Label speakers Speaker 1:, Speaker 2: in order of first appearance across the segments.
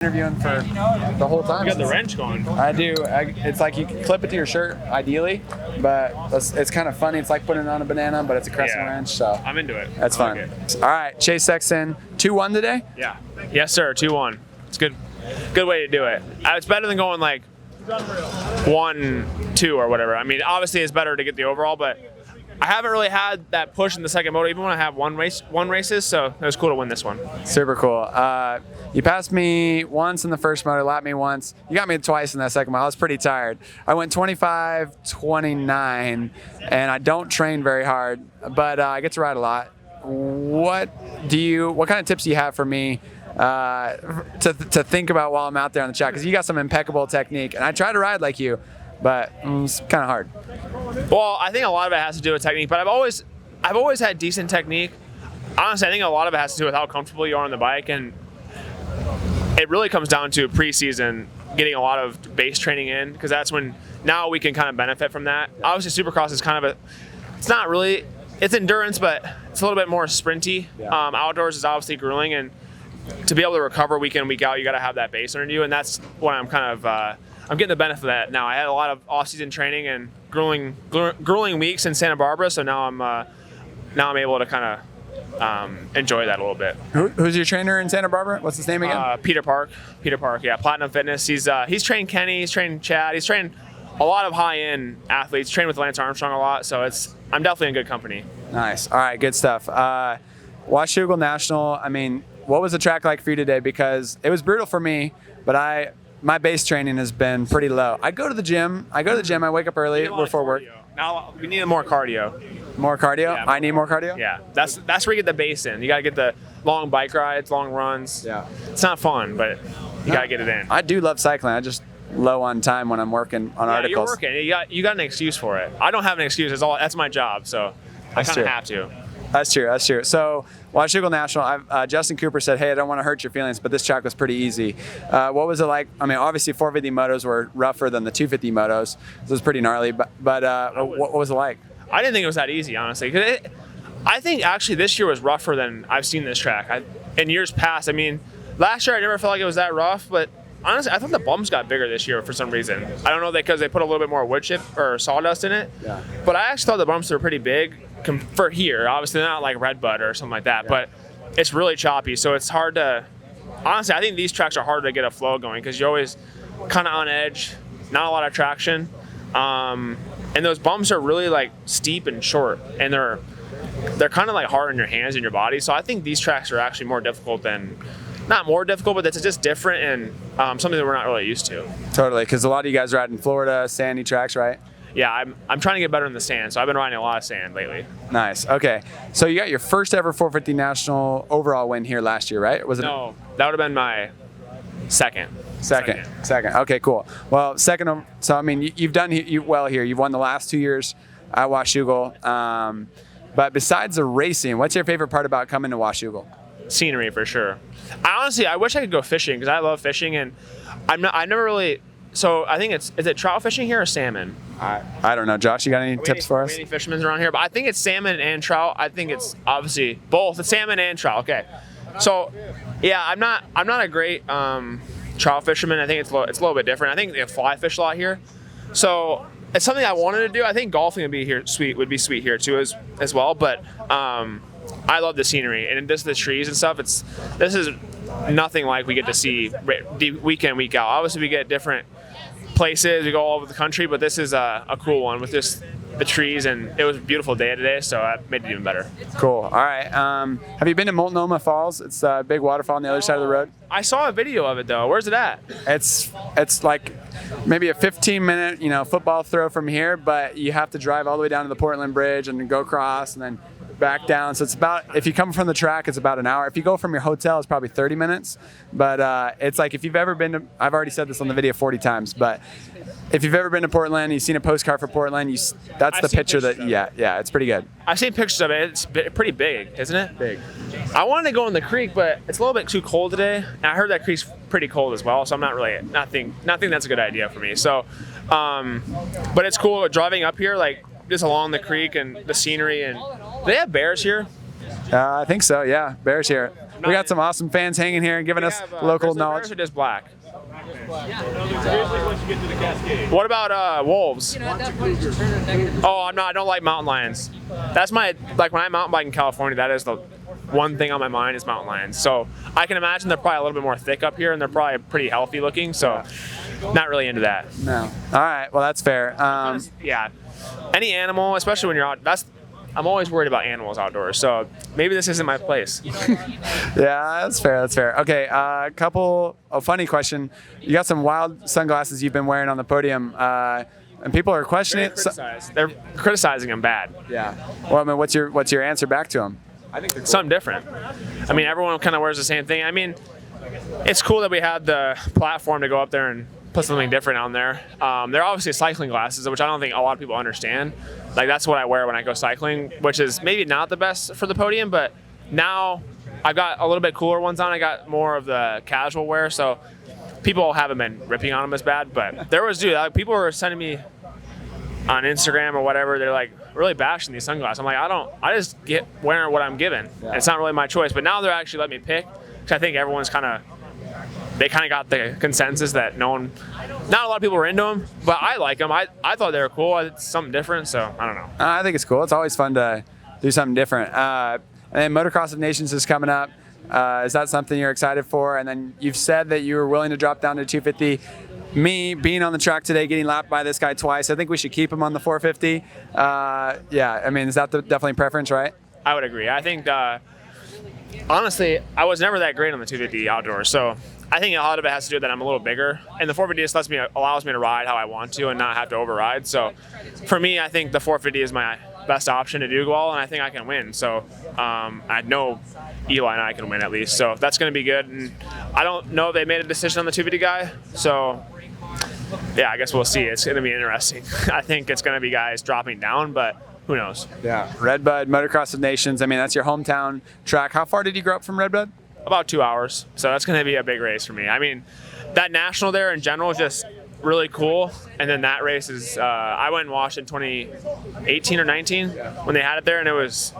Speaker 1: Interviewing for the whole time.
Speaker 2: You got the wrench going.
Speaker 1: I do. It's like you can clip it to your shirt, ideally, but it's kind of funny. It's like putting it on a banana, but it's a crescent wrench, so.
Speaker 2: I'm into it.
Speaker 1: That's fun. Like all right, Chase Sexton, 2-1 today?
Speaker 2: Yeah. Yes, sir, 2-1. It's good way to do it. It's better than going like 1-2 or whatever. I mean, obviously it's better to get the overall, but I haven't really had that push in the second moto, even when I have one races, so it was cool to win this one.
Speaker 1: Super cool. You passed me once in the first moto, lapped me once. You got me twice in that second moto. I was pretty tired. I went 25-29, and I don't train very hard, but I get to ride a lot. What kind of tips do you have for me to think about while I'm out there on the track? Because you got some impeccable technique, and I try to ride like you, but it's kind of hard.
Speaker 2: Well, I think a lot of it has to do with technique, but I've always had decent technique. Honestly, I think a lot of it has to do with how comfortable you are on the bike, and it really comes down to preseason getting a lot of base training in, because that's when now we can kind of benefit from that. Obviously, Supercross is kind of it's endurance, but it's a little bit more sprinty.
Speaker 1: Yeah.
Speaker 2: Outdoors is obviously grueling, and to be able to recover week in, week out, you got to have that base under you, and that's what I'm kind of I'm getting the benefit of that now. I had a lot of off-season training and grueling weeks in Santa Barbara, so now I'm able to kind of enjoy that a little bit.
Speaker 1: Who's your trainer in Santa Barbara? What's his name again?
Speaker 2: Peter Park, yeah, Platinum Fitness. He's trained Kenny, he's trained Chad, he's trained a lot of high-end athletes. Trained with Lance Armstrong a lot, so I'm definitely in good company.
Speaker 1: Nice. All right, good stuff. Washougal National. I mean, what was the track like for you today? Because it was brutal for me, but my base training has been pretty low. I go to the gym. I wake up early before work.
Speaker 2: Now we need more cardio.
Speaker 1: More cardio?
Speaker 2: Yeah,
Speaker 1: I need more cardio?
Speaker 2: Yeah, that's where you get the base in. You got to get the long bike rides, long runs.
Speaker 1: Yeah.
Speaker 2: It's not fun, but you got to get it in.
Speaker 1: I do love cycling. I just low on time when I'm working on articles.
Speaker 2: You're working. You got an excuse for it. I don't have an excuse. That's my job, so I kind of have to.
Speaker 1: That's true. So Washougal National, Justin Cooper said, hey, I don't want to hurt your feelings, but this track was pretty easy. What was it like? I mean, obviously 450 motos were rougher than the 250 motos. So it was pretty gnarly, but what was it like?
Speaker 2: I didn't think it was that easy, honestly. I think actually this year was rougher than I've seen this track. In years past, I mean, last year I never felt like it was that rough, but honestly, I thought the bumps got bigger this year for some reason. I don't know, because they put a little bit more wood chip or sawdust in it. Yeah. But I actually thought the bumps were pretty big for here. Obviously, not like Redbud or something like that, but it's really choppy, so it's hard to. Honestly, I think these tracks are harder to get a flow going because you're always kind of on edge, not a lot of traction, and those bumps are really like steep and short, and they're kind of like hard on your hands and your body. So I think these tracks are actually more difficult than. Not more difficult, but it's just different and something that we're not really used to. Totally,
Speaker 1: because a lot of you guys ride in Florida, sandy tracks, right?
Speaker 2: Yeah, I'm trying to get better in the sand, so I've been riding a lot of sand lately.
Speaker 1: Nice. Okay, so you got your first ever 450 national overall win here last year, right? Was it?
Speaker 2: No, that would have been my second.
Speaker 1: Second. Okay, cool. Well, second. So I mean, you've done well here. You've won the last 2 years at Washougal. But besides the racing, what's your favorite part about coming to Washougal?
Speaker 2: Scenery, for sure. I wish I could go fishing because I love fishing, and I never really. So I think is it trout fishing here or salmon?
Speaker 1: I don't know. Josh, you got any tips for us?
Speaker 2: Any fishermen around here? But I think it's salmon and trout. I think it's obviously both. It's salmon and trout. Okay. So yeah, I'm not a great trout fisherman. I think it's a little bit different. I think they fly fish a lot here. So it's something I wanted to do. I think golfing would be sweet here too as well. But I love the scenery and just the trees and stuff. This is nothing like we get to see week in, week out. Obviously, we get different places. We go all over the country, but this is a cool one with just the trees, and it was a beautiful day today, so that made it even better.
Speaker 1: Cool. All right. Have you been to Multnomah Falls? It's a big waterfall on the other side of the road.
Speaker 2: I saw a video of it, though. Where's it at?
Speaker 1: It's like maybe a 15-minute, football throw from here, but you have to drive all the way down to the Portland Bridge and then go across and then back down. So it's about, if you come from the track, it's about an hour. If you go from your hotel, it's probably 30 minutes. But it's like, if you've ever been to, I've already said this on the video 40 times, but if you've ever been to Portland, you've seen a postcard for Portland, that's the picture that, yeah, it's pretty good.
Speaker 2: I've seen pictures of it. It's pretty big, isn't it?
Speaker 1: Big.
Speaker 2: I wanted to go in the creek, but it's a little bit too cold today. And I heard that creek's pretty cold as well, so I'm not think that's a good idea for me. So, but it's cool driving up here, like just along the creek and the scenery. And do they have bears here?
Speaker 1: I think so, yeah. Bears here. We got some awesome fans hanging here and giving us local knowledge.
Speaker 2: Or just black. What about wolves? Oh, I don't like mountain lions. That's when I mountain bike in California, that is the one thing on my mind is mountain lions. So I can imagine they're probably a little bit more thick up here, and they're probably pretty healthy looking. So not really into that.
Speaker 1: No. All right. Well, that's fair.
Speaker 2: Yeah. Any animal, especially when you're out, I'm always worried about animals outdoors. So maybe this isn't my place.
Speaker 1: Yeah, that's fair. That's fair. Okay. A funny question. You got some wild sunglasses you've been wearing on the podium. And people are questioning it.
Speaker 2: They're criticizing them bad.
Speaker 1: Yeah. Well, I mean, what's your answer back to them?
Speaker 2: I think something different. I mean, everyone kind of wears the same thing. I mean, it's cool that we had the platform to go up there and put something different on there. They're obviously cycling glasses, which I don't think a lot of people understand. Like, that's what I wear when I go cycling, which is maybe not the best for the podium, but now I've got a little bit cooler ones on. I got more of the casual wear, so people haven't been ripping on them as bad. But people were sending me on Instagram or whatever, they're like really bashing these sunglasses. I'm like, I just get wearing what I'm given. Yeah. It's not really my choice. But now they're actually letting me pick, because I think everyone's they kind of got the consensus that not a lot of people were into them, but I like them. I thought they were cool. It's something different, so I don't know.
Speaker 1: I think it's cool. It's always fun to do something different. And then Motocross of Nations is coming up. Is that something you're excited for? And then you've said that you were willing to drop down to 250. Me being on the track today, getting lapped by this guy twice, I think we should keep him on the 450. Yeah, I mean, is that definitely preference, right?
Speaker 2: I would agree. I think, honestly, I was never that great on the 250 outdoors, so I think a lot of it has to do with that I'm a little bigger, and the 450 just allows me to ride how I want to and not have to override. So for me, I think the 450 is my best option to do well, and I think I can win. So I know Eli and I can win at least, so that's going to be good. And I don't know if they made a decision on the 250 guy, so yeah, I guess we'll see. It's going to be interesting. I think it's going to be guys dropping down, but who knows?
Speaker 1: Yeah. Redbud, Motocross of Nations. I mean, that's your hometown track. How far did you grow up from Redbud?
Speaker 2: About 2 hours. So that's going to be a big race for me. I mean, that national there in general is just really cool. And then that race is, I went and watched in 2018 or 19 when they had it there, and it was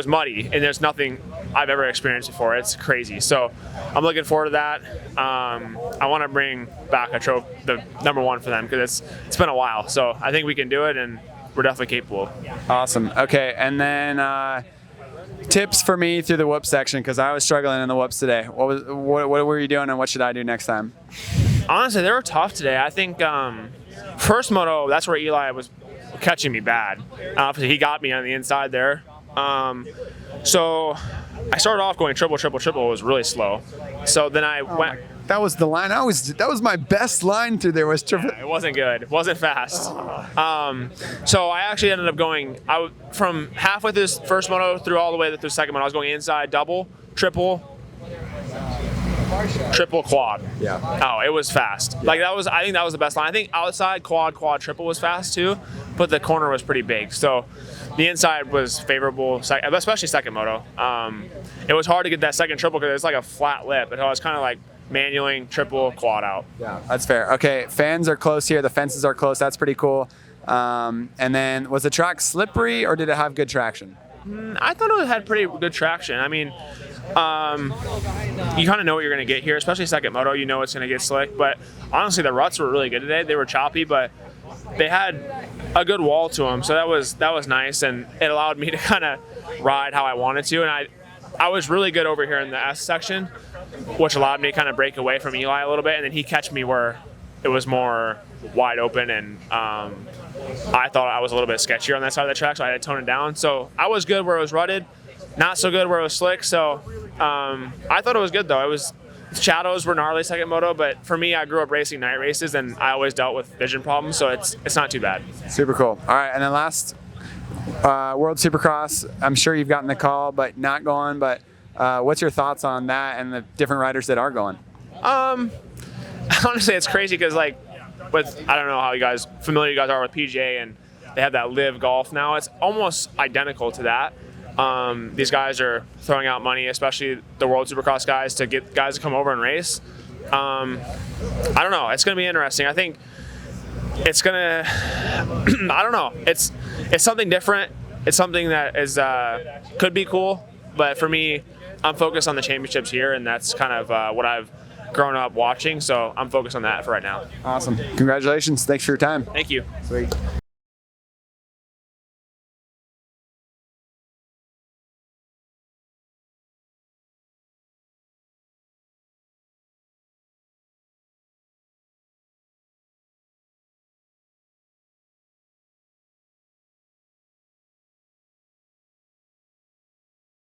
Speaker 2: muddy, and there's nothing I've ever experienced before. It's crazy. So I'm looking forward to that. I want to bring back the number one for them, because it's been a while. So I think we can do it, and we're definitely capable.
Speaker 1: Awesome. Okay, and then tips for me through the whoop section, because I was struggling in the whoops today. What were you doing, and what should I do next time?
Speaker 2: Honestly, they were tough today. I think first moto, that's where Eli was catching me bad. He got me on the inside there. So I started off going triple. It was really slow. So then I went.
Speaker 1: That was the line. That was my best line through there. Was triple.
Speaker 2: Yeah, it wasn't good. It wasn't fast. So I actually ended up going. From halfway through this first moto through all the way through the second moto. I was going inside, double, triple, quad.
Speaker 1: Yeah.
Speaker 2: Oh, it was fast. Yeah. I think that was the best line. I think outside, quad, triple was fast too, but the corner was pretty big. So the inside was favorable, especially second moto. It was hard to get that second triple because it's like a flat lip. But I was kind of like manualing triple, quad out. Yeah,
Speaker 1: that's fair. Okay, fans are close here. The fences are close. That's pretty cool. And then was the track slippery, or did it have good traction?
Speaker 2: I thought it had pretty good traction. I mean, you kind of know what you're going to get here, especially second moto. You know it's going to get slick. But honestly, the ruts were really good today. They were choppy, but they had a good wall to them, so that was nice, and it allowed me to kind of ride how I wanted to. And I was really good over here in the S section, which allowed me to kind of break away from Eli a little bit, and then he catch me where it was more wide open, and I thought I was a little bit sketchier on that side of the track, so I had to tone it down. So I was good where it was rutted, not so good where it was slick. So I thought it was good though. Shadows were gnarly second moto, but for me, I grew up racing night races, and I always dealt with vision problems, so it's not too bad.
Speaker 1: Super cool. All right, and then last World Supercross. I'm sure you've gotten the call, but not going. But what's your thoughts on that and the different riders that are going?
Speaker 2: Honestly, it's crazy because I don't know how familiar you guys are with PGA, and they have that Live Golf now. It's almost identical to that. These guys are throwing out money, especially the World Supercross guys, to get guys to come over and race. I don't know. It's going to be interesting. I think it's going to, I don't know. It's something different. It's something that is could be cool. But for me, I'm focused on the championships here, and that's kind of what I've grown up watching. So I'm focused on that for right now.
Speaker 1: Awesome. Congratulations. Thanks for your time.
Speaker 2: Thank you.
Speaker 1: Sweet.